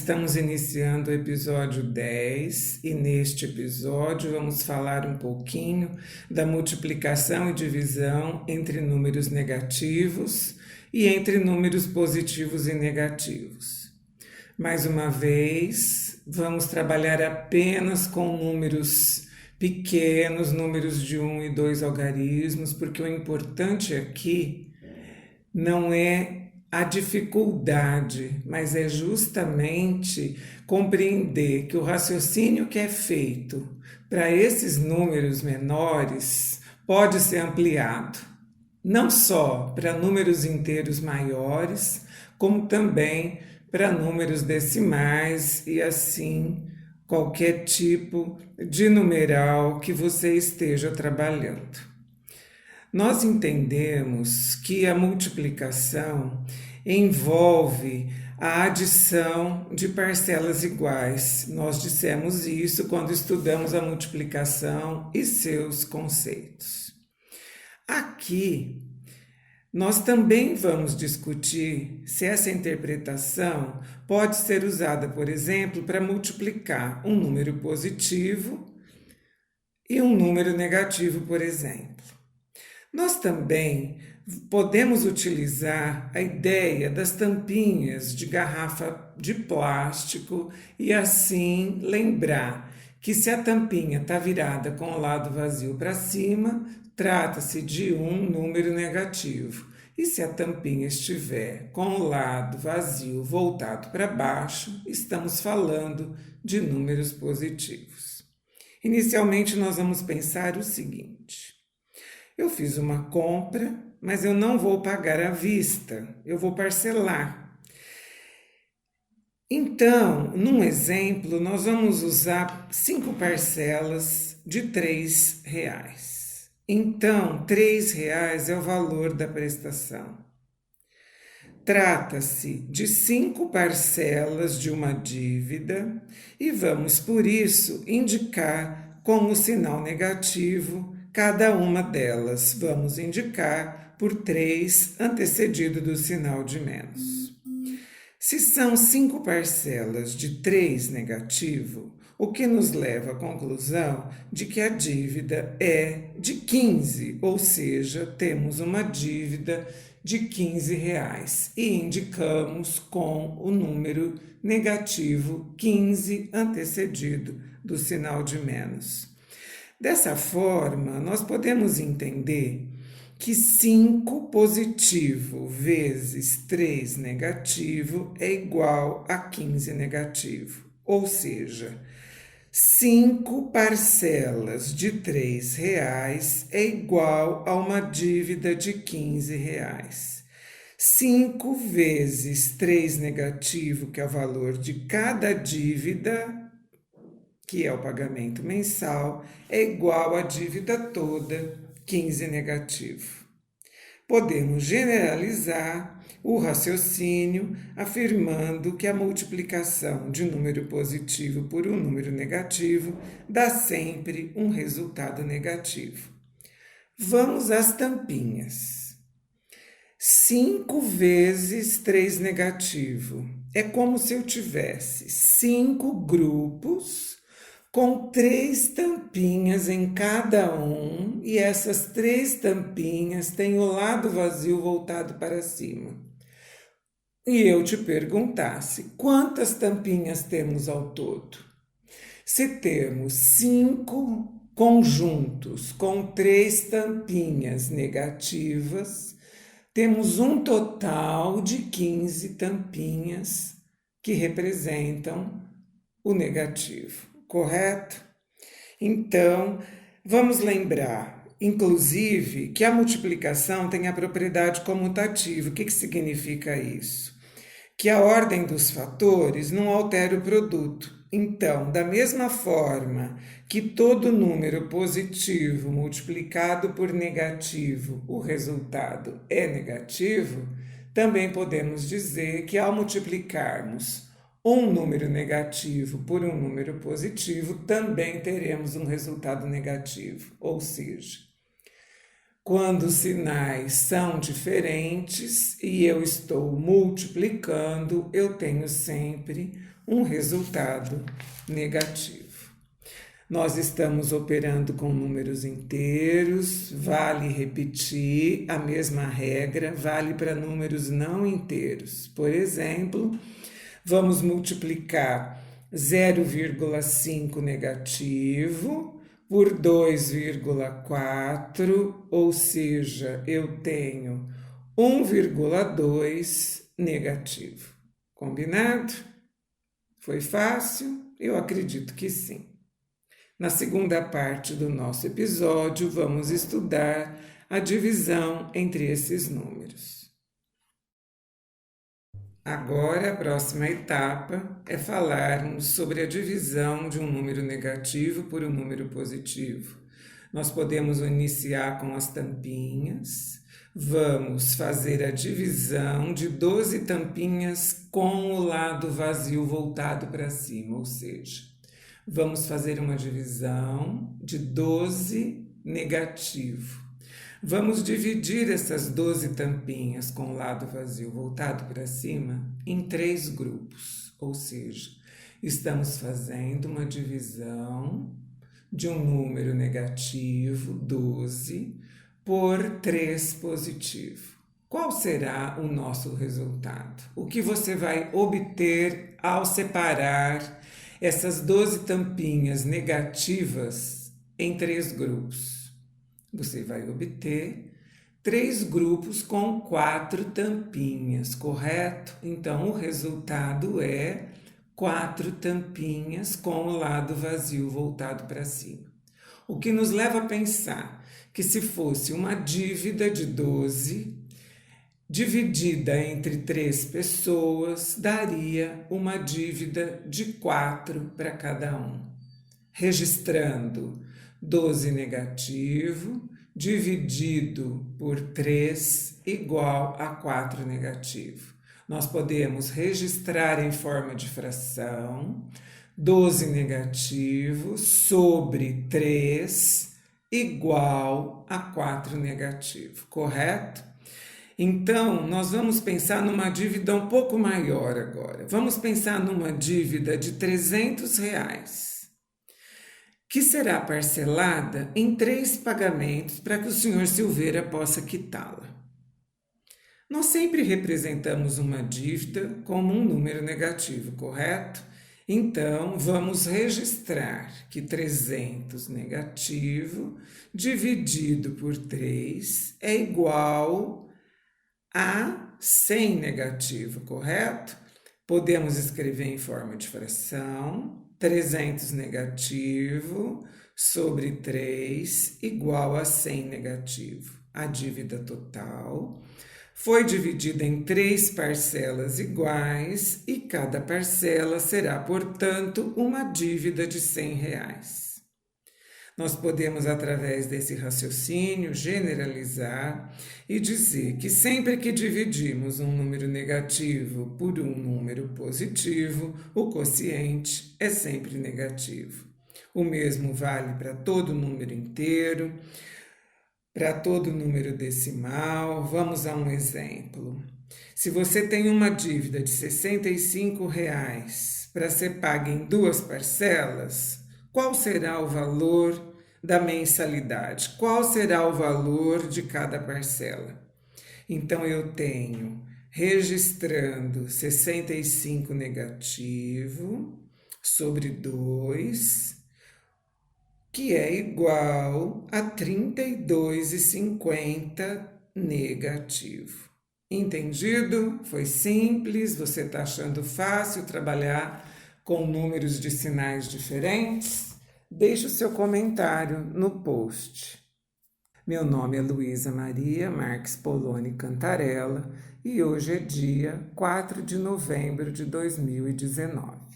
estamos iniciando o episódio 10 e neste episódio vamos falar um pouquinho da multiplicação e divisão entre números negativos e entre números positivos e negativos. Mais uma vez, vamos trabalhar apenas com números pequenos, números de 1 e 2 algarismos, porque o importante aqui não é a dificuldade, mas é justamente compreender que o raciocínio que é feito para esses números menores pode ser ampliado, não só para números inteiros maiores, como também para números decimais e assim qualquer tipo de numeral que você esteja trabalhando. Nós entendemos que a multiplicação envolve a adição de parcelas iguais. Nós dissemos isso quando estudamos a multiplicação e seus conceitos. Aqui, nós também vamos discutir se essa interpretação pode ser usada, por exemplo, para multiplicar um número positivo e um número negativo, por exemplo. Nós também podemos utilizar a ideia das tampinhas de garrafa de plástico e assim lembrar que se a tampinha está virada com o lado vazio para cima, trata-se de um número negativo. E se a tampinha estiver com o lado vazio voltado para baixo, estamos falando de números positivos. Inicialmente, nós vamos pensar o seguinte: eu fiz uma compra, mas eu não vou pagar à vista, eu vou parcelar. Então, num exemplo, nós vamos usar 5 parcelas de R$3. Então, R$3 é o valor da prestação. Trata-se de 5 parcelas de uma dívida e vamos, por isso, indicar com o sinal negativo cada uma delas. Vamos indicar por 3 antecedido do sinal de menos. Se são 5 parcelas de 3 negativo, o que nos leva à conclusão de que a dívida é de 15, ou seja, temos uma dívida de R$15 e indicamos com o número negativo 15 antecedido do sinal de menos. Dessa forma, nós podemos entender que 5 positivo vezes 3 negativo é igual a 15 negativo, ou seja, 5 parcelas de R$3 é igual a uma dívida de R$15. 5 vezes 3 negativo, que é o valor de cada dívida, que é o pagamento mensal, é igual à dívida toda, 15 negativo. Podemos generalizar o raciocínio afirmando que a multiplicação de um número positivo por um número negativo dá sempre um resultado negativo. Vamos às tampinhas. 5 vezes 3 negativo. É como se eu tivesse 5 grupos com 3 tampinhas em cada um, e essas 3 tampinhas têm o lado vazio voltado para cima. E eu te perguntasse, quantas tampinhas temos ao todo? Se temos 5 conjuntos com 3 tampinhas negativas, temos um total de 15 tampinhas que representam o negativo. Correto? Então, vamos lembrar, inclusive, que a multiplicação tem a propriedade comutativa. O que significa isso? Que a ordem dos fatores não altera o produto. Então, da mesma forma que todo número positivo multiplicado por negativo, o resultado é negativo, também podemos dizer que ao multiplicarmos um número negativo por um número positivo, também teremos um resultado negativo. Ou seja, quando os sinais são diferentes e eu estou multiplicando, eu tenho sempre um resultado negativo. Nós estamos operando com números inteiros, vale repetir a mesma regra, vale para números não inteiros. Por exemplo, vamos multiplicar 0,5 negativo por 2,4, ou seja, eu tenho 1,2 negativo. Combinado? Foi fácil? Eu acredito que sim. Na segunda parte do nosso episódio, vamos estudar a divisão entre esses números. Agora, a próxima etapa é falarmos sobre a divisão de um número negativo por um número positivo. Nós podemos iniciar com as tampinhas. Vamos fazer a divisão de 12 tampinhas com o lado vazio voltado para cima, ou seja, vamos fazer uma divisão de 12 negativo. Vamos dividir essas 12 tampinhas com o lado vazio voltado para cima em 3 grupos, ou seja, estamos fazendo uma divisão de um número negativo, 12, por 3 positivo. Qual será o nosso resultado? O que você vai obter ao separar essas 12 tampinhas negativas em 3 grupos? Você vai obter 3 grupos com 4 tampinhas, correto? Então, o resultado é 4 tampinhas com o lado vazio voltado para cima. O que nos leva a pensar que se fosse uma dívida de 12, dividida entre 3 pessoas, daria uma dívida de 4 para cada um. Registrando 12 negativo dividido por 3 igual a 4 negativo. Nós podemos registrar em forma de fração 12 negativo sobre 3 igual a 4 negativo, correto? Então, nós vamos pensar numa dívida um pouco maior agora. Vamos pensar numa dívida de R$300, que será parcelada em 3 pagamentos para que o senhor Silveira possa quitá-la. Nós sempre representamos uma dívida como um número negativo, correto? Então, vamos registrar que 300 negativo dividido por 3 é igual a 100 negativo, correto? Podemos escrever em forma de fração, 300 negativo sobre 3 igual a 100 negativo. A dívida total foi dividida em 3 parcelas iguais e cada parcela será, portanto, uma dívida de R$100. Nós podemos, através desse raciocínio, generalizar e dizer que sempre que dividimos um número negativo por um número positivo, o quociente é sempre negativo. O mesmo vale para todo número inteiro, para todo número decimal. Vamos a um exemplo. Se você tem uma dívida de R$65 para ser paga em 2 parcelas, qual será o valor da mensalidade? Qual será o valor de cada parcela? Então, eu tenho, registrando 65 negativo sobre 2, que é igual a 32,50 negativo. Entendido? Foi simples? Você está achando fácil trabalhar com números de sinais diferentes? Deixe o seu comentário no post. Meu nome é Luísa Maria Marques Poloni Cantarella e hoje é dia 4 de novembro de 2019.